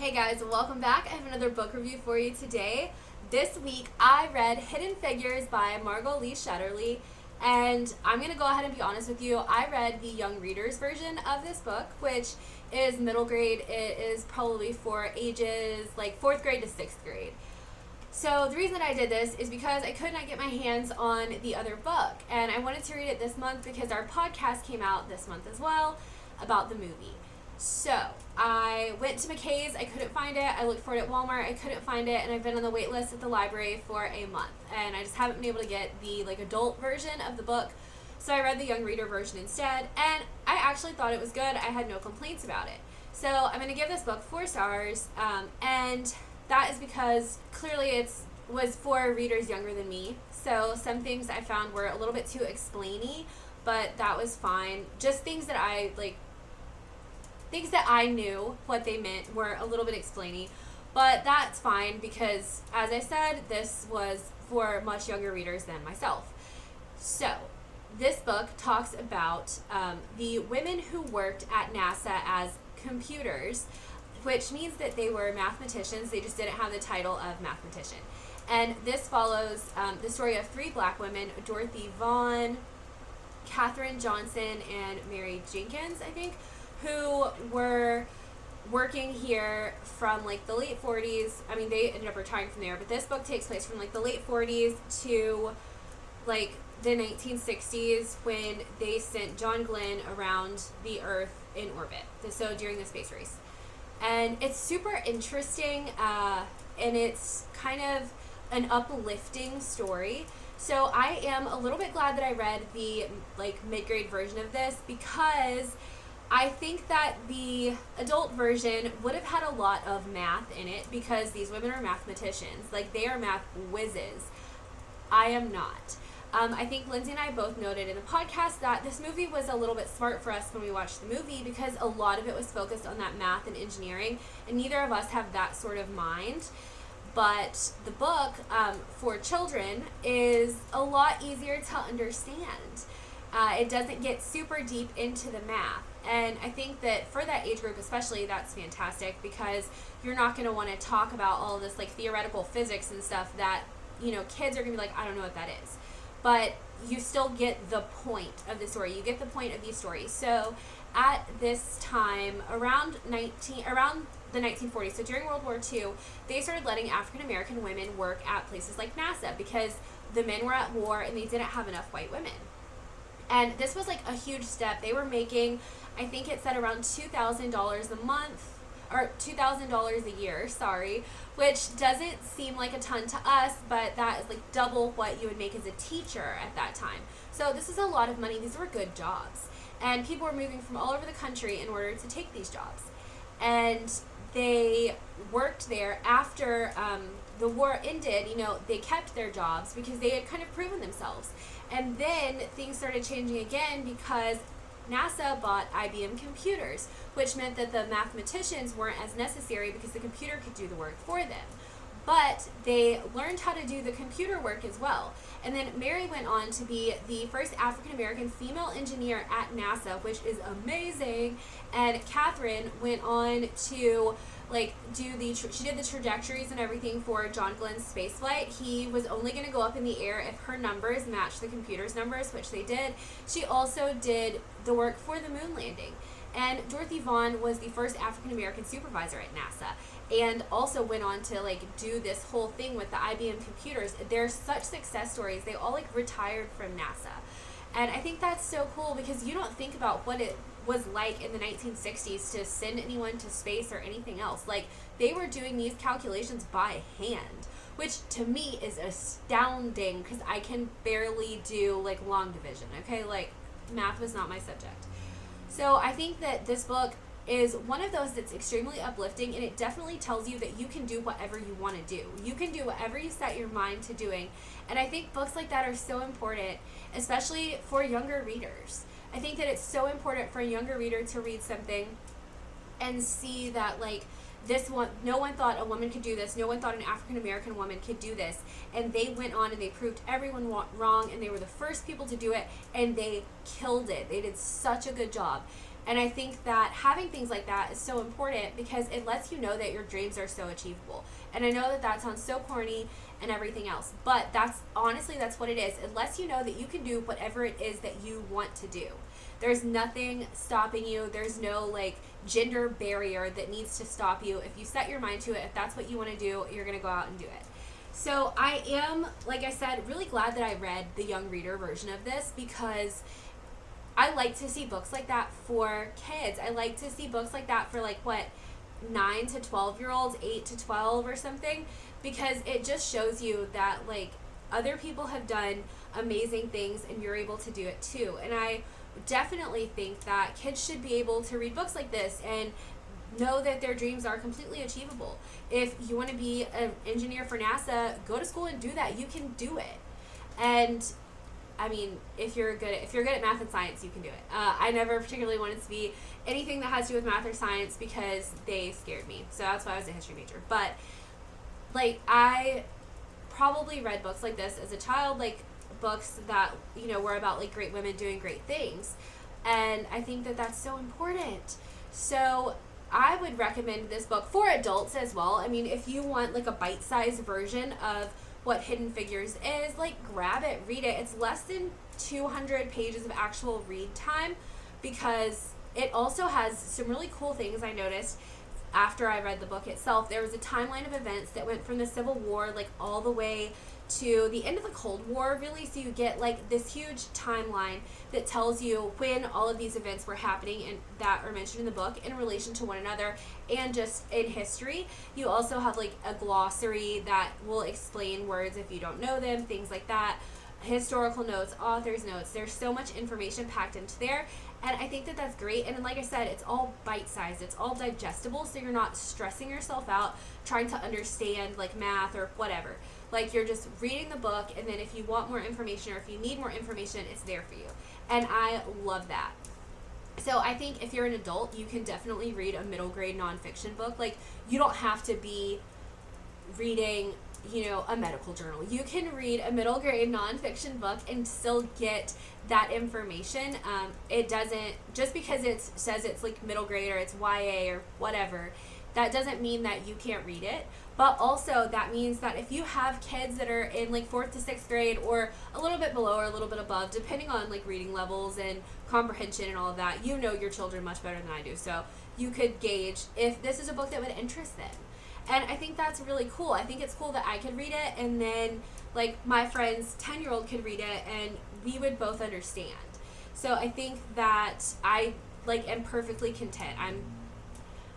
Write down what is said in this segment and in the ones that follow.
Hey guys, welcome back. I have another book review for you today. This week I read Hidden Figures by Margot Lee Shetterly, and I'm going to go ahead and be honest with you. I read the young readers version of this book, which is middle grade. It is probably for ages like 4th grade to 6th grade. So the reason that I did this is because I could not get my hands on the other book, and I wanted to read it this month because our podcast came out this month as well about the movie. So I went to McKay's. I couldn't find it. I looked for it at Walmart. I couldn't find it, and I've been on the wait list at the library for a month, and I just haven't been able to get the adult version of the book. So I read the young reader version instead, and I actually thought it was good. I had no complaints about it. So I'm going to give this book 4 stars, and that is because clearly it was for readers younger than me. So some things I found were a little bit too explainy, but that was fine. Just things that I knew what they meant were a little bit explainy, but that's fine because, as I said, this was for much younger readers than myself. So this book talks about the women who worked at NASA as computers, which means that they were mathematicians. They just didn't have the title of mathematician. And this follows the story of 3 black women, Dorothy Vaughan, Katherine Johnson, and Mary Jenkins, I think, who were working here from the late 40s. I mean, they ended up retiring from there, but this book takes place from the late 40s to the 1960s when they sent John Glenn around the Earth in orbit, so during the space race. And it's super interesting, and it's kind of an uplifting story. So I am a little bit glad that I read the mid-grade version of this, because I think that the adult version would have had a lot of math in it, because these women are mathematicians. They are math whizzes. I am not. I think Lindsay and I both noted in the podcast that this movie was a little bit smart for us when we watched the movie, because a lot of it was focused on that math and engineering, and neither of us have that sort of mind. But the book for children is a lot easier to understand. It doesn't get super deep into the math. And I think that for that age group especially, that's fantastic, because you're not going to want to talk about all this theoretical physics and stuff that, kids are going to be like, I don't know what that is. But you still get the point of the story. You get the point of these stories. So at this time, around the 1940s, so during World War II, they started letting African American women work at places like NASA, because the men were at war and they didn't have enough white women. And this was a huge step. They were making, I think it said around $2,000 a month, or $2,000 a year, which doesn't seem like a ton to us, but that is double what you would make as a teacher at that time. So this is a lot of money. These were good jobs. And people were moving from all over the country in order to take these jobs. And they worked there after the war ended. They kept their jobs because they had kind of proven themselves. And then things started changing again because NASA bought IBM computers, which meant that the mathematicians weren't as necessary because the computer could do the work for them. But they learned how to do the computer work as well. And then Mary went on to be the first African-American female engineer at NASA, which is amazing. And Catherine went on to she did the trajectories and everything for John Glenn's spaceflight. He was only going to go up in the air if her numbers matched the computer's numbers, which they did. She also did the work for the moon landing. And Dorothy Vaughan was the first African-American supervisor at NASA, and also went on to do this whole thing with the IBM computers. They're such success stories. They all retired from NASA. And I think that's so cool, because you don't think about what it was like in the 1960s to send anyone to space or anything else. They were doing these calculations by hand, which to me is astounding, because I can barely do long division, okay? Math was not my subject. So I think that this book is one of those that's extremely uplifting, and it definitely tells you that you can do whatever you want to do. You can do whatever you set your mind to doing. And I think books like that are so important, especially for younger readers. I think that it's so important for a younger reader to read something and see that no one thought a woman could do this. No one thought an African American woman could do this. And they went on and they proved everyone wrong, and they were the first people to do it, and they killed it. They did such a good job. And I think that having things like that is so important because it lets you know that your dreams are so achievable. And I know that that sounds so corny and everything else, but that's honestly, that's what it is. It lets you know that you can do whatever it is that you want to do. There's nothing stopping you. There's no like gender barrier that needs to stop you. If you set your mind to it, if that's what you want to do, you're going to go out and do it. So I am, like I said, really glad that I read the young reader version of this because I like to see books like that for kids. I like to see books like that for like 9 to 12 year olds, 8 to 12 or something, because it just shows you that like other people have done amazing things and you're able to do it too. And I definitely think that kids should be able to read books like this and know that their dreams are completely achievable. If you want to be an engineer for NASA, go to school and do that. You can do it. And I mean, if you're good at math and science, you can do it. I never particularly wanted to be anything that has to do with math or science because they scared me. So that's why I was a history major. But like, I probably read books like this as a child, like books that, you know, were about like great women doing great things. And I think that that's so important. So I would recommend this book for adults as well. I mean, if you want like a bite-sized version of what Hidden Figures is, like grab it, read it. It's less than 200 pages of actual read time because it also has some really cool things I noticed after I read the book itself. There was a timeline of events that went from the Civil War like all the way to the end of the Cold War, really. So you get like this huge timeline that tells you when all of these events were happening and that are mentioned in the book in relation to one another and just in history. You also have like a glossary that will explain words if you don't know them, things like that, historical notes, author's notes. There's so much information packed into there. And I think that that's great. And like I said, it's all bite-sized. It's all digestible, so you're not stressing yourself out trying to understand like math or whatever. Like, you're just reading the book, and then if you want more information or if you need more information, it's there for you. And I love that. So I think if you're an adult, you can definitely read a middle grade nonfiction book. Like, you don't have to be reading, you know, a medical journal. You can read a middle grade nonfiction book and still get that information. It doesn't, just because it says it's like middle grade or it's YA or whatever, that doesn't mean that you can't read it. But also that means that if you have kids that are in like 4th to 6th grade or a little bit below or a little bit above, depending on like reading levels and comprehension and all of that, you know your children much better than I do. So you could gauge if this is a book that would interest them. And I think that's really cool. I think it's cool that I could read it and then like my friend's 10-year-old could read it and we would both understand. So I think that I like am perfectly content.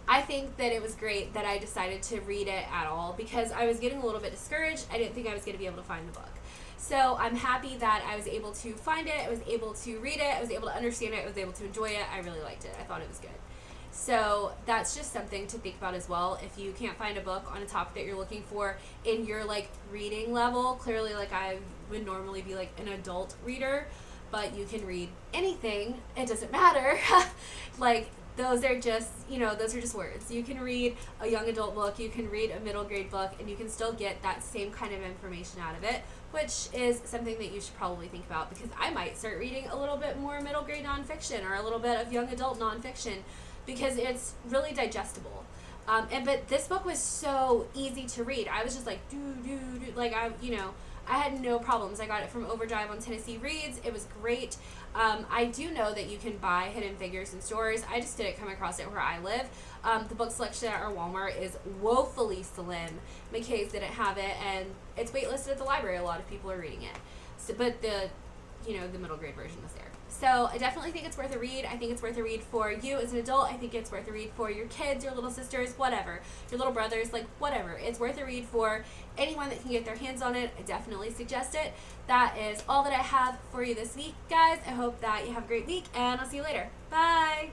I think that it was great that I decided to read it at all because I was getting a little bit discouraged. I didn't think I was going to be able to find the book. So I'm happy that I was able to find it. I was able to read it. I was able to understand it. I was able to enjoy it. I really liked it. I thought it was good. So that's just something to think about as well. If you can't find a book on a topic that you're looking for in your like reading level, clearly like I would normally be like an adult reader, but you can read anything. It doesn't matter. Like, those are just, you know, those are just words. You can read a young adult book, you can read a middle grade book, and you can still get that same kind of information out of it, which is something that you should probably think about because I might start reading a little bit more middle grade nonfiction or a little bit of young adult nonfiction because it's really digestible. But this book was so easy to read. I was just like, like I had no problems. I got it from Overdrive on Tennessee Reads. It was great. I do know that you can buy Hidden Figures in stores. I just didn't come across it where I live. The book selection at our Walmart is woefully slim. McKay's didn't have it, and it's waitlisted at the library. A lot of people are reading it. So, but the middle grade version was there. So I definitely think it's worth a read. I think it's worth a read for you as an adult. I think it's worth a read for your kids, your little sisters, whatever, your little brothers, like whatever. It's worth a read for anyone that can get their hands on it. I definitely suggest it. That is all that I have for you this week, guys. I hope that you have a great week, and I'll see you later. Bye!